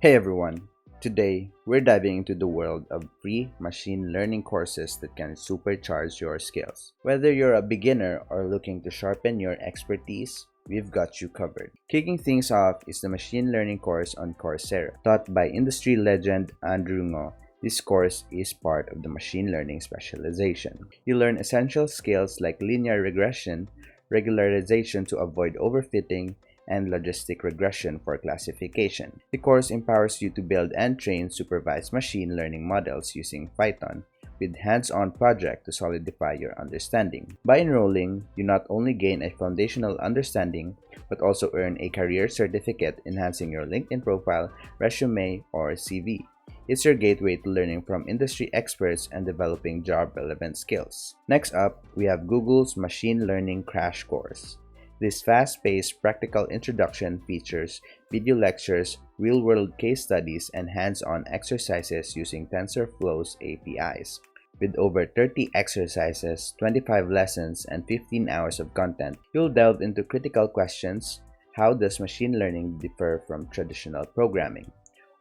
Hey everyone! Today, we're diving into the world of free machine learning courses that can supercharge your skills. Whether you're a beginner or looking to sharpen your expertise, we've got you covered. Kicking things off is the machine learning course on Coursera. Taught by industry legend Andrew Ngo, this course is part of the machine learning specialization. You learn essential skills like linear regression, regularization to avoid overfitting, and logistic regression for classification. The course empowers you to build and train supervised machine learning models using Python with hands-on project to solidify your understanding. By enrolling, you not only gain a foundational understanding but also earn a career certificate enhancing your LinkedIn profile, resume, or CV. It's your gateway to learning from industry experts and developing job-relevant skills. Next up, we have Google's Machine Learning Crash Course. This fast-paced practical introduction features video lectures, real-world case studies, and hands-on exercises using TensorFlow's APIs. With over 30 exercises, 25 lessons, and 15 hours of content, you'll delve into critical questions. How does machine learning differ from traditional programming?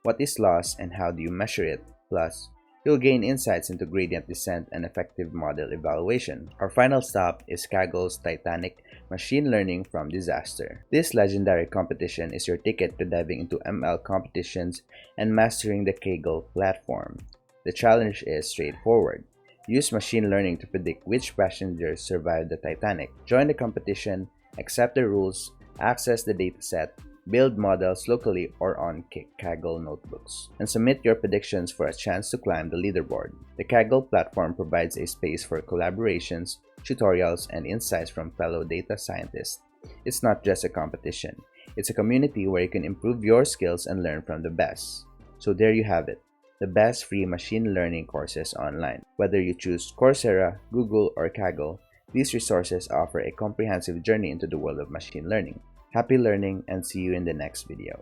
What is loss and how do you measure it? Plus, you'll gain insights into gradient descent and effective model evaluation. Our final stop is Kaggle's Titanic Machine Learning from Disaster. This legendary competition is your ticket to diving into ML competitions and mastering the Kaggle platform. The challenge is straightforward. Use machine learning to predict which passengers survived the Titanic. Join the competition, accept the rules, access the dataset, build models locally or on Kaggle notebooks, and submit your predictions for a chance to climb the leaderboard. The Kaggle platform provides a space for collaborations, tutorials, and insights from fellow data scientists. It's not just a competition. It's a community where you can improve your skills and learn from the best. So there you have it, the best free machine learning courses online. Whether you choose Coursera, Google, or Kaggle, these resources offer a comprehensive journey into the world of machine learning. Happy learning and see you in the next video.